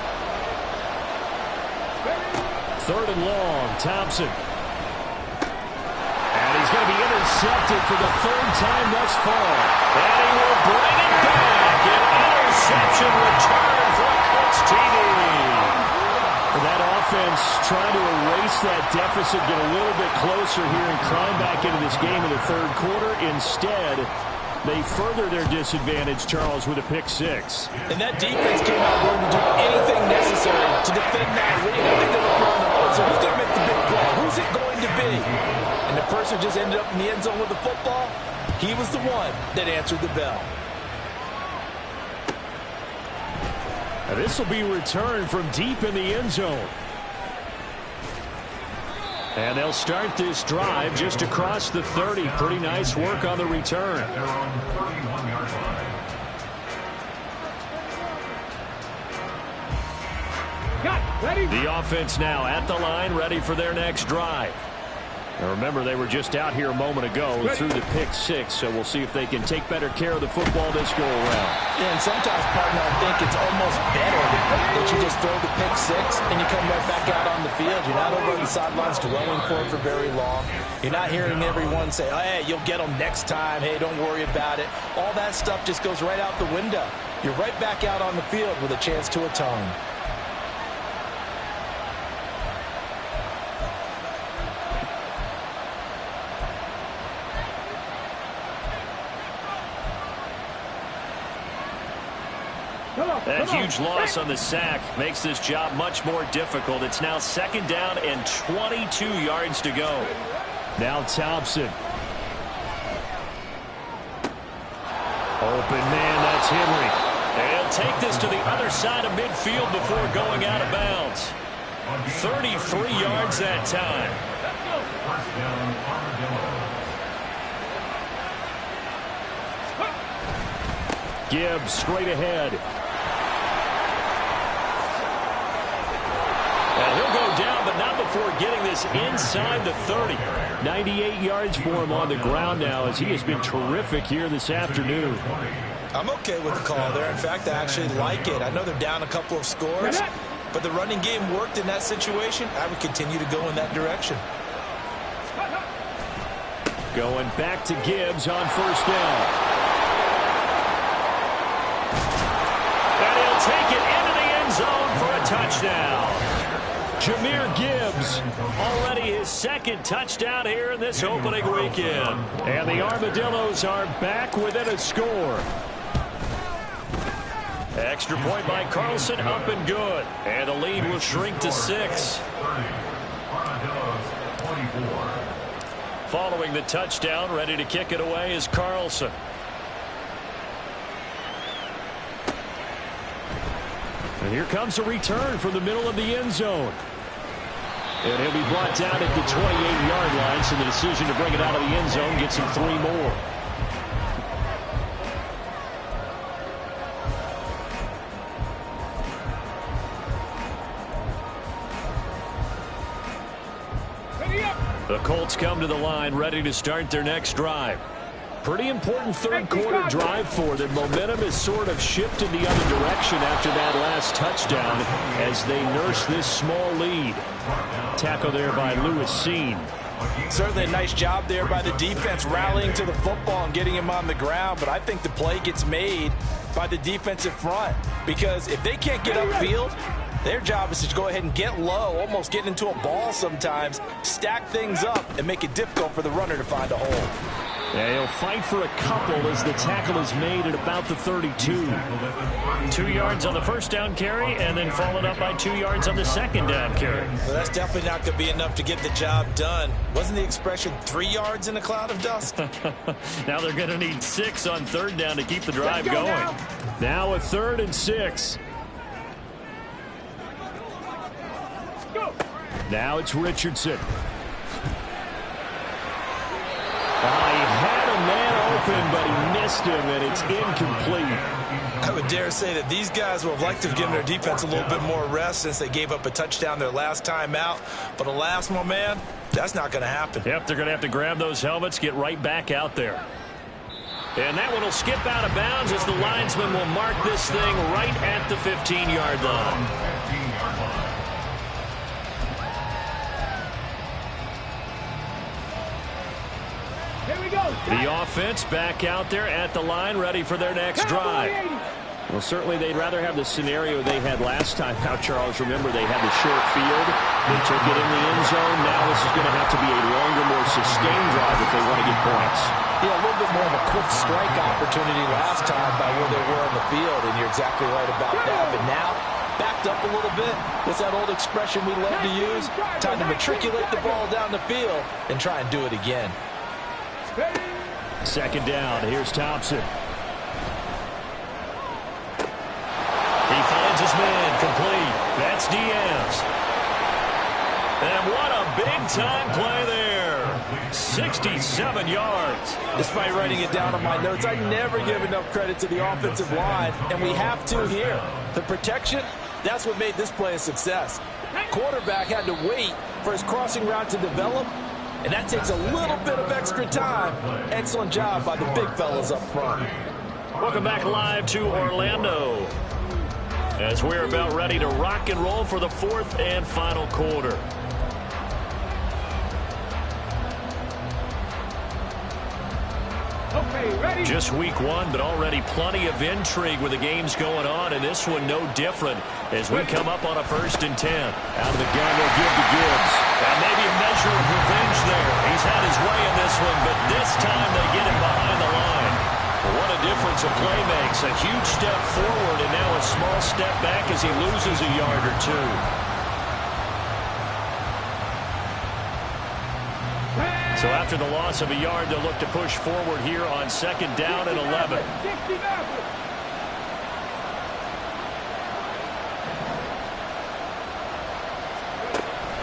3rd and long, Thompson. And he's going to be intercepted for the 3rd time thus far. And he will bring it back. An interception return for Kttn. That offense trying to erase that deficit, get a little bit closer here and climb back into this game in the 3rd quarter. Instead, they further their disadvantage, Charles, with a pick 6. And that defense came out willing to do anything necessary to defend that lead. I think they were throwing the ball. So who's going to make the big play? Who's it going to be? And the person who just ended up in the end zone with the football, he was the one that answered the bell. And this will be returned from deep in the end zone. And they'll start this drive just across the 30. Pretty nice work on the return. They're on 31-yard line. Ready? The offense now at the line, ready for their next drive. Now remember, they were just out here a moment ago through the pick 6, so we'll see if they can take better care of the football this go around. Yeah, and sometimes, partner, I think it's almost better that you just throw the pick 6 and you come right back out on the field. You're not over on the sidelines dwelling for it for very long. You're not hearing everyone say, oh, hey, you'll get them next time. Hey, don't worry about it. All that stuff just goes right out the window. You're right back out on the field with a chance to atone. That huge loss on the sack makes this job much more difficult. It's now 2nd down and 22 yards to go. Now Thompson. Open man, that's Henry. And he'll take this to the other side of midfield before going out of bounds. 33 yards that time. First down, Armadillo. Gibbs straight ahead. And he'll go down, but not before getting this inside the 30. 98 yards for him on the ground now, as he has been terrific here this afternoon. I'm okay with the call there. In fact, I actually like it. I know they're down a couple of scores, but the running game worked in that situation. I would continue to go in that direction. Going back to Gibbs on 1st down. And he'll take it into the end zone for a touchdown. Jahmyr Gibbs, already his 2nd touchdown here in this opening weekend. And the Armadillos are back within a score. Extra point by Carlson, up and good. And the lead will shrink to 6. Following the touchdown, ready to kick it away is Carlson. And here comes a return from the middle of the end zone. And he'll be brought down at the 28-yard line, so the decision to bring it out of the end zone gets him 3 more. The Colts come to the line, ready to start their next drive. Pretty important 3rd quarter drive for them. Momentum has sort of shifted the other direction after that last touchdown as they nurse this small lead. Tackle there by Lewis Seen. Certainly a nice job there by the defense rallying to the football and getting him on the ground, but I think the play gets made by the defensive front, because if they can't get upfield, their job is to go ahead and get low, almost get into a ball sometimes, stack things up, and make it difficult for the runner to find a hole. Yeah, he'll fight for a couple as the tackle is made at about the 32. 2 yards on the 1st down carry, and then followed up by 2 yards on the 2nd down carry. Well, that's definitely not going to be enough to get the job done. Wasn't the expression 3 yards in a cloud of dust? Now they're going to need 6 on 3rd down to keep the drive going. Now a 3rd and 6. Now it's Richardson. He had a man open, but he missed him, and it's incomplete. I would dare say that these guys would have liked to have given their defense a little bit more rest since they gave up a touchdown their last time out. But alas, my man, that's not going to happen. Yep, they're going to have to grab those helmets, get right back out there. And that one will skip out of bounds as the linesman will mark this thing right at the 15-yard line. The offense back out there at the line, ready for their next drive. Well, certainly they'd rather have the scenario they had last time out, Charles. Remember, they had the short field. They took it in the end zone. Now this is going to have to be a longer, more sustained drive if they want to get points. Yeah, a little bit more of a quick strike opportunity last time by where they were on the field, and you're exactly right about that. But now, backed up a little bit. What's that old expression we love to use? Time to matriculate the ball down the field and try and do it again. 2nd down. Here's Thompson. He finds his man complete. That's Diaz. And what a big-time play there. 67 yards. Despite writing it down on my notes, I never give enough credit to the offensive line, and we have to here. The protection, that's what made this play a success. Quarterback had to wait for his crossing route to develop, and that takes a little bit of extra time. Excellent job by the big fellas up front. Welcome back live to Orlando, as we're about ready to rock and roll for the 4th and final quarter. Okay, ready? Just week 1, but already plenty of intrigue with the games going on, and this one no different as we come up on a 1st and 10. Out of the gun, they'll give to Gibbs. And maybe a measure of revenge there. He's had his way in this one, but this time they get him behind the line. What a the difference a play makes. A huge step forward and now a small step back as he loses a yard or two. So after the loss of a yard, they'll look to push forward here on 2nd down and 11.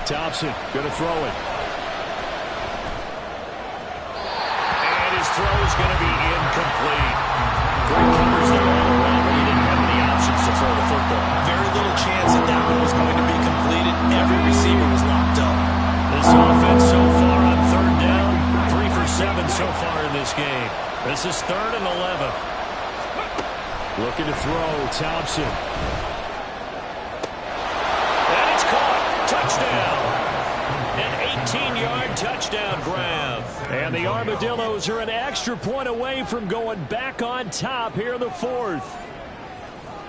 Thompson going to throw it. And his throw is going to be incomplete. Great covers there all around, but he didn't have any options to throw the football. Very little chance that that one was going to be completed. Every receiver was locked up. This offense so far on 3rd down, 3 for 7 so far in this game. This is 3rd and 11. Looking to throw, Thompson. And it's caught. Touchdown. An 18-yard touchdown grab. And the Armadillos are an extra point away from going back on top here in the 4th.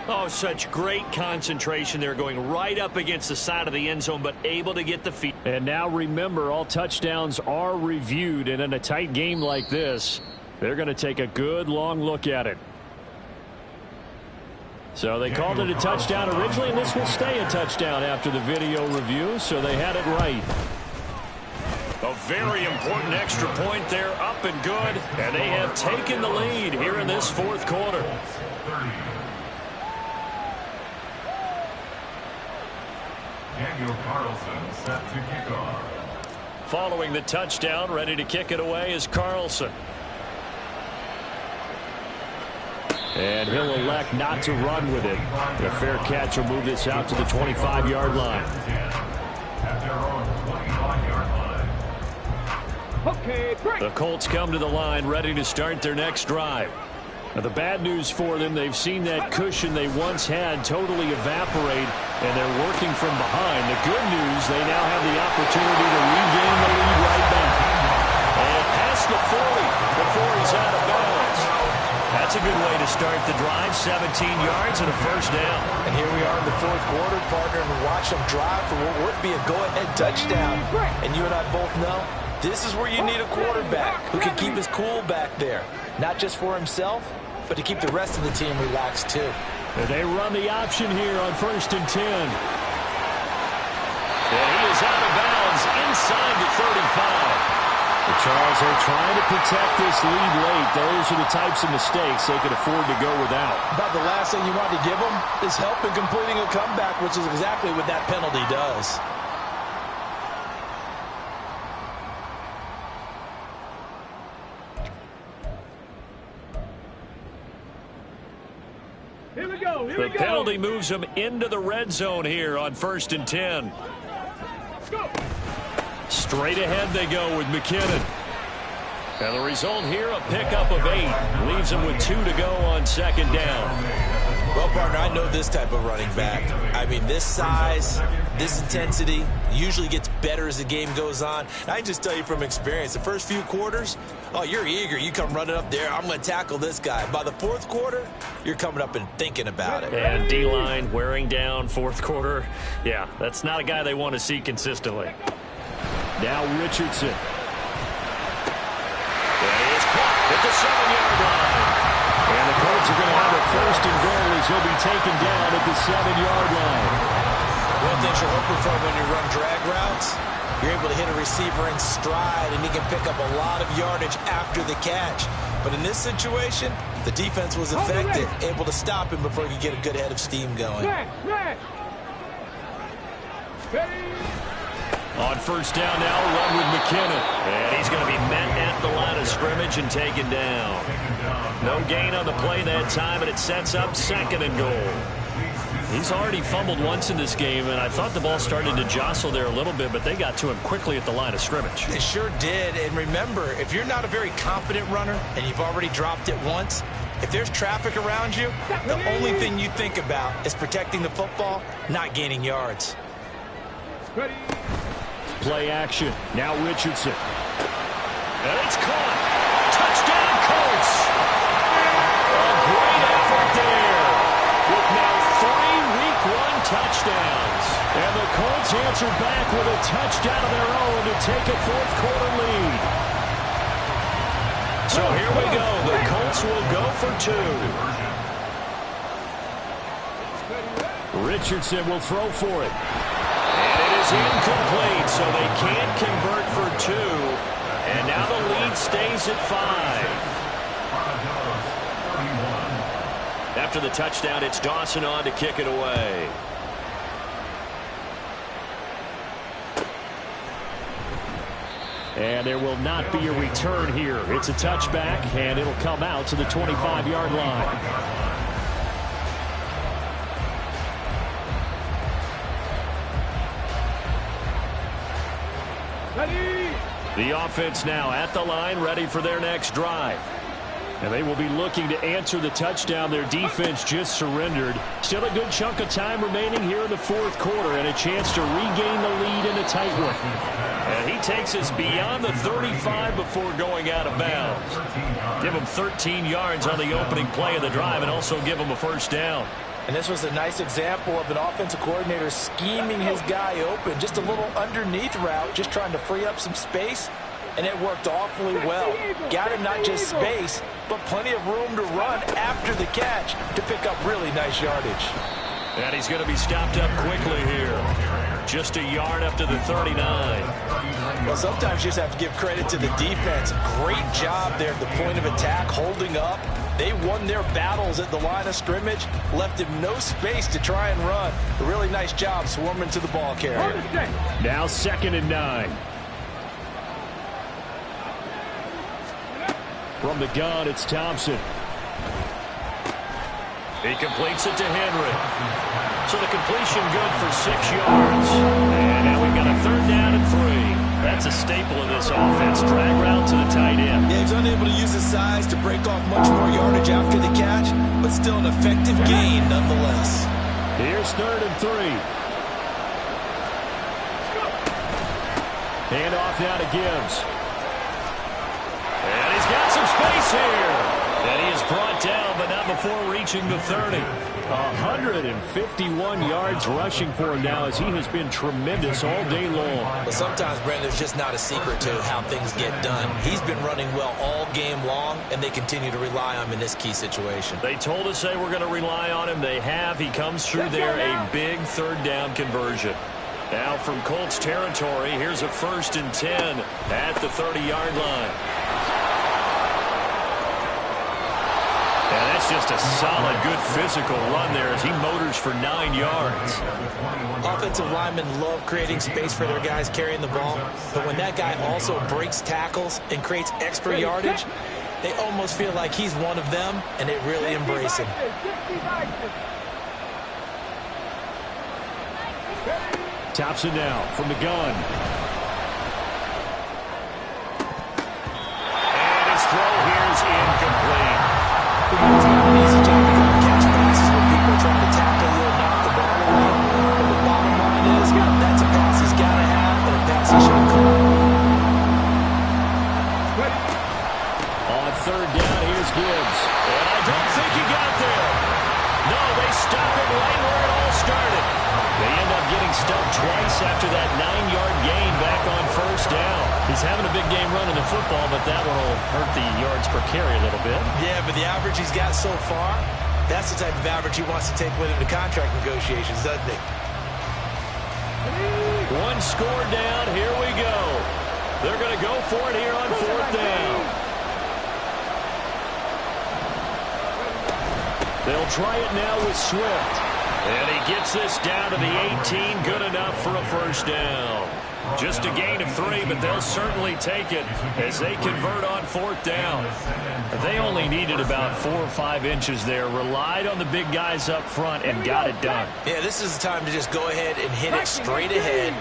Oh, such great concentration. They're going right up against the side of the end zone, but able to get the feet. And now remember, all touchdowns are reviewed, and in a tight game like this, they're going to take a good long look at it. So they called it a touchdown originally, and this will stay a touchdown after the video review, so they had it right. A very important extra point there, up and good, and they have taken the lead here in this 4th quarter. Daniel Carlson set to kick off. Following the touchdown, ready to kick it away is Carlson. And he'll elect not to run with it. A fair catch will move this out to the 25-yard line. At their own 25-yard line. Okay, break. The Colts come to the line ready to start their next drive. Now, the bad news for them, they've seen that cushion they once had totally evaporate, and they're working from behind. The good news, they now have the opportunity to regain the lead right back. And past the 40 before he's out of bounds. That's a good way to start the drive. 17 yards and a 1st down. And here we are in the 4th quarter, partner, and watch them drive for what would be a go-ahead touchdown. And you and I both know this is where you need a quarterback who can keep his cool back there. Not just for himself, but to keep the rest of the team relaxed too. And they run the option here on 1st and 10. And he is out of bounds inside the 35. Charles, they're trying to protect this lead late. Those are the types of mistakes they can afford to go without. About the last thing you want to give them is help in completing a comeback, which is exactly what that penalty does. Here we go. Here The we go. penalty moves them into the red zone here on 1st and 10. Let's go. Straight ahead they go with McKinnon. And the result here, a pickup of 8. Leaves them with 2 to go on 2nd down. Well, partner, I know this type of running back. I mean, this size, this intensity usually gets better as the game goes on. And I can just tell you from experience, the first few quarters, oh, you're eager. You come running up there, I'm going to tackle this guy. By the 4th quarter, you're coming up and thinking about it. And D-line wearing down 4th quarter. Yeah, that's not a guy they want to see consistently. Now Richardson. He is caught at the 7-yard line. And the Colts are going to have a 1st and goal as he'll be taken down at the 7-yard line. One thing you're hoping for when you run drag routes, you're able to hit a receiver in stride, and he can pick up a lot of yardage after the catch. But in this situation, the defense was effective, able to stop him before he could get a good head of steam going. Smash. Ready. On 1st down now, run with McKinnon. And he's going to be met at the line of scrimmage and taken down. No gain on the play that time, and it sets up 2nd and goal. He's already fumbled once in this game, and I thought the ball started to jostle there a little bit, but they got to him quickly at the line of scrimmage. They sure did. And remember, if you're not a very confident runner and you've already dropped it once, if there's traffic around you, the only thing you think about is protecting the football, not gaining yards. Ready. Play action. Now Richardson. And it's caught. Touchdown, Colts. A great effort there. With now 3 Week 1 touchdowns. And the Colts answer back with a touchdown of their own to take a 4th quarter lead. So here we go. The Colts will go for 2. Richardson will throw for it. And it is incomplete, so they can't convert for 2. And now the lead stays at 5. After the touchdown, it's Dawson on to kick it away. And there will not be a return here. It's a touchback, and it'll come out to the 25-yard line. The offense now at the line, ready for their next drive. And they will be looking to answer the touchdown their defense just surrendered. Still a good chunk of time remaining here in the fourth quarter and a chance to regain the lead in a tight one. And he takes us beyond the 35 before going out of bounds. Give him 13 yards on the opening play of the drive and also give him a first down. And this was a nice example of an offensive coordinator scheming his guy open. Just a little underneath route, just trying to free up some space. And it worked awfully well. Got him not just space, but plenty of room to run after the catch to pick up really nice yardage. And he's going to be stopped up quickly here. Just a yard up to the 39. Well, sometimes you just have to give credit to the defense. Great job there at the point of attack, holding up. They won their battles at the line of scrimmage, left him no space to try and run. A really nice job swarming to the ball carrier. Now 2nd and 9. From the gun, it's Thompson. He completes it to Henry. So the completion good for 6 yards. And now we've got a 3rd down and 3. That's a staple of this offense. Drag route to the tight end. Yeah, he's unable to use his size to break off much more yardage after the catch, but still an effective gain nonetheless. Here's 3rd and 3. Hand off now to Gibbs. And he's got some space here. And he is brought down, but not before reaching the 30. 151 yards rushing for him now as he has been tremendous all day long. But sometimes, Brandon, there's just not a secret to how things get done. He's been running well all game long, and they continue to rely on him in this key situation. They told us they were going to rely on him. They have. He comes through there, a big 3rd down conversion. Now from Colts territory, here's a 1st and 10 at the 30-yard line. And that's just a solid, good physical run there as he motors for 9 yards. Offensive linemen love creating space for their guys carrying the ball, but when that guy also breaks tackles and creates extra yardage, they almost feel like he's one of them, and they really embrace him. Thompson now from the gun. And his throw here is incomplete. It's not an easy job to go and catch passes when people are trying to tackle you and knock the ball away. But the bottom line is that's a pass he's got to have and a pass he should have caught. On 3rd down, here's Gibbs. And I don't think he got there. No, they stop him right where it all started. They end up getting stumped twice after that 9-yard gain back on 1st down. He's having a big game running the football, but that one will hurt the yards per carry a little bit. Yeah, but the average he's got so far, that's the type of average he wants to take with him to contract negotiations, doesn't he? One score down. Here we go. They're going to go for it here on 4th down. They'll try it now with Swift. And he gets this down to the 18. Good enough for a 1st down. Just a gain of 3, but they'll certainly take it as they convert on 4th down. They only needed about 4 or 5 inches there. Relied on the big guys up front and got it done. Yeah, this is the time to just go ahead and hit it straight ahead.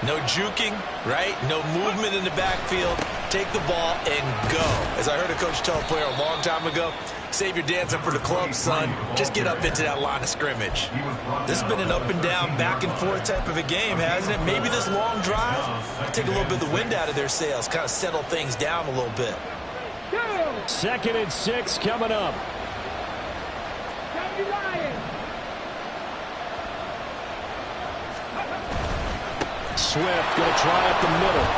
No juking, right? No movement in the backfield. Take the ball and go. As I heard a coach tell a player a long time ago, save your dancing for the club, son. Just get up into that line of scrimmage. This has been an up and down, back and forth type of a game, hasn't it? Maybe this long drive take a little bit of the wind out of their sails, kind of settle things down a little bit. 2nd and 6 coming up. Swift going to try up the middle.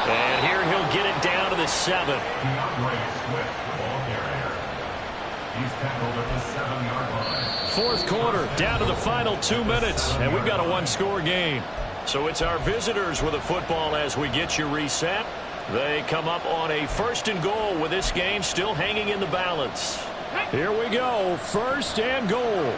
And here he'll get it down to the 7. DeAndre Swift, the ball carrier. He's tackled at the 7-yard line. Fourth quarter, down to the final 2 minutes, and we've got a one-score game. So it's our visitors with the football as we get you reset. They come up on a 1st and goal with this game still hanging in the balance. Here we go, 1st and goal.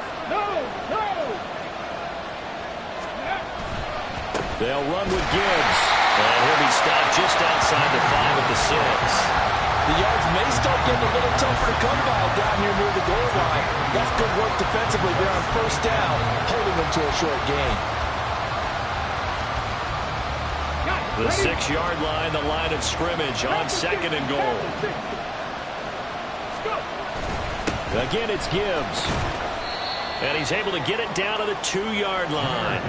They'll run with Gibbs. And he'll be stopped just outside the 5 at the 6. The yards may start getting a little tougher to come by down here near the goal line. That's good work defensively there on 1st down, holding them to a short gain. The 6-yard line, the line of scrimmage on 2nd and goal. Again, it's Gibbs. And he's able to get it down to the 2-yard line.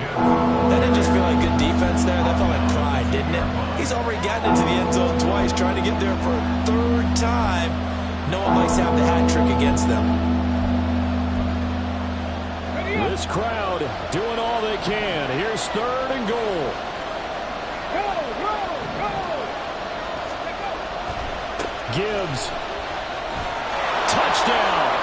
That didn't just feel like good defense there. That felt like pride, didn't it? He's already gotten into the end zone twice, trying to get there for a 3rd time. No one likes to have the hat trick against them. This crowd doing all they can. Here's 3rd and goal. Gibbs. Touchdown.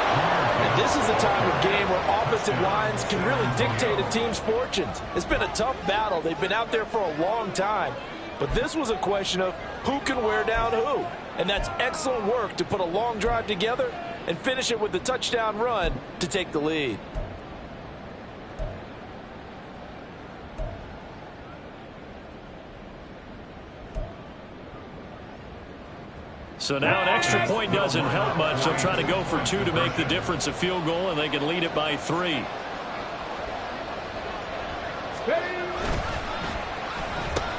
And this is the time of game where offensive lines can really dictate a team's fortunes. It's been a tough battle. They've been out there for a long time. But this was a question of who can wear down who. And that's excellent work to put a long drive together and finish it with the touchdown run to take the lead. So now an extra point doesn't help much. They'll try to go for 2 to make the difference a field goal, and they can lead it by 3.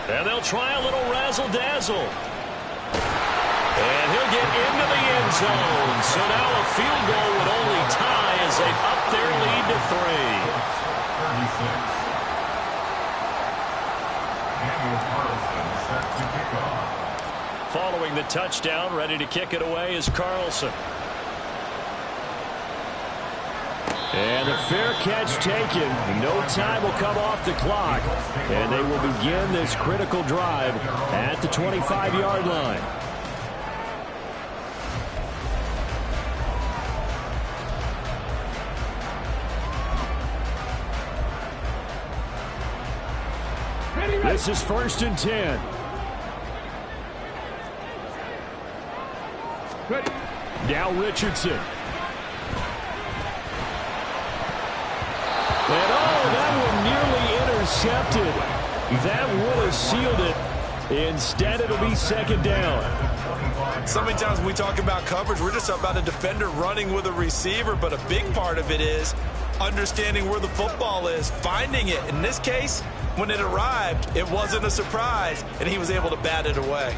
And they'll try a little razzle-dazzle. And he'll get into the end zone. So now a field goal would only tie as they up their lead to 3. 36. Daniel Carlson set to kick off. Following the touchdown, ready to kick it away is Carlson. And a fair catch taken. No time will come off the clock. And they will begin this critical drive at the 25-yard line. This is 1st and 10. Now Richardson. And that one nearly intercepted. That would have sealed it. Instead, it'll be 2nd down. So many times when we talk about coverage, we're just about a defender running with a receiver, but a big part of it is understanding where the football is, finding it. In this case, when it arrived, it wasn't a surprise, and he was able to bat it away.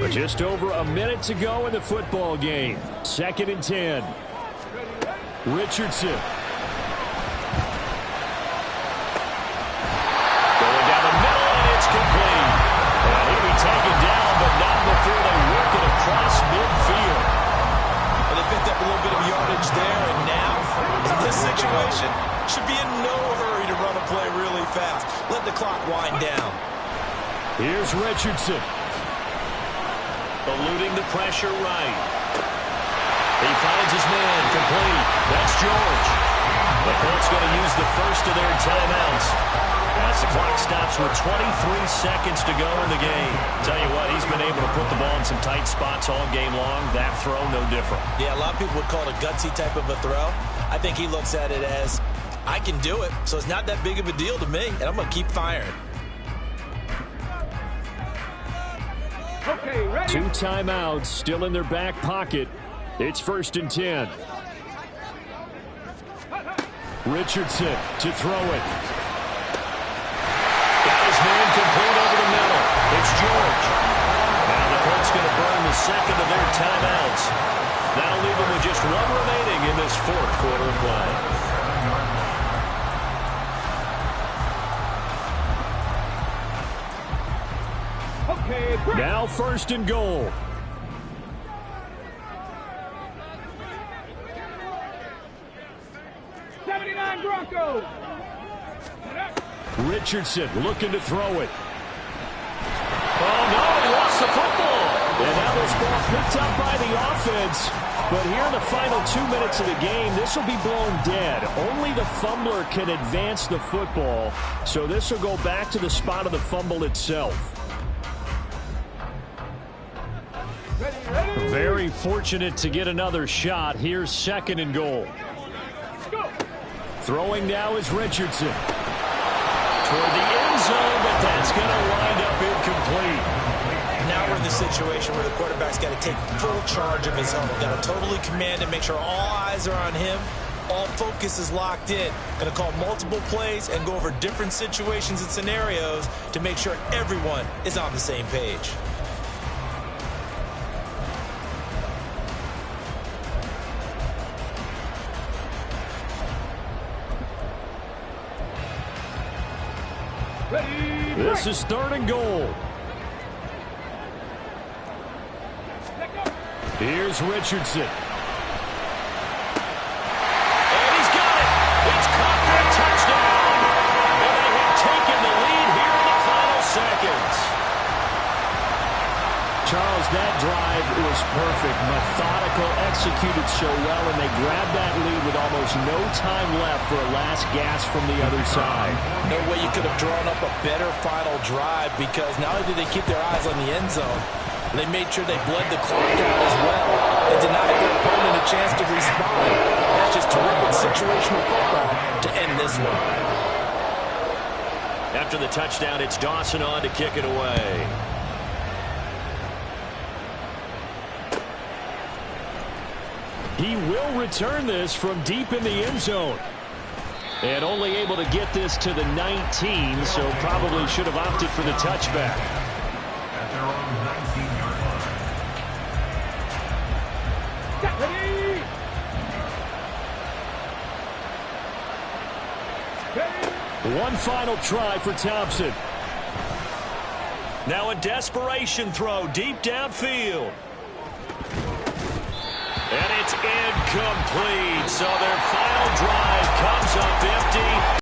But just over a minute to go in the football game. 2nd and 10. Richardson. Going down the middle, and it's complete. And he'll be taken down, but not before they work it across midfield. Well, they picked up a little bit of yardage there, and now, in this situation, should be in no hurry to run a play really fast. Let the clock wind down. Here's Richardson. Eluding the pressure right. He finds his man complete. That's George. The Colts going to use the first of their timeouts as the clock stops with 23 seconds to go in the game. Tell you what, he's been able to put the ball in some tight spots all game long. That throw, no different. Yeah, a lot of people would call it a gutsy type of a throw. I think he looks at it as, I can do it, so it's not that big of a deal to me, and I'm going to keep firing. Okay, ready. 2 timeouts still in their back pocket. It's 1st and 10. Richardson to throw it. Got his man complete over the middle. It's George. Now the Colts going to burn the second of their timeouts. That'll leave them with just 1 remaining in this 4th quarter of play. Now 1st and goal. Broncos. Richardson looking to throw it. Oh, no, he lost the football. And now this ball picked up by the offense. But here in the final 2 minutes of the game, this will be blown dead. Only the fumbler can advance the football. So this will go back to the spot of the fumble itself. Very fortunate to get another shot. Here's 2nd and goal. Throwing now is Richardson. Toward the end zone, but that's going to wind up incomplete. Now we're in the situation where the quarterback's got to take full charge of his own. Got to totally command and make sure all eyes are on him. All focus is locked in. Going to call multiple plays and go over different situations and scenarios to make sure everyone is on the same page. This is 3rd and goal. Here's Richardson. And he's got it. It's caught for a touchdown. And they have taken the lead here in the final seconds. Charles, that drive was perfect. Methodical, executed so well, and they grabbed that lead with almost no time left for a last gasp from the other side. No way you could have drawn up a better final drive, because not only did they keep their eyes on the end zone, they made sure they bled the clock out as well and denied their opponent a chance to respond. That's just terrific situational football to end this one. After the touchdown, it's Dawson on to kick it away. He will return this from deep in the end zone. And only able to get this to the 19, so probably should have opted for the touchback. At their own 19-yard line. One final try for Thompson. Now a desperation throw deep downfield. And it's incomplete. So their final drive comes up empty.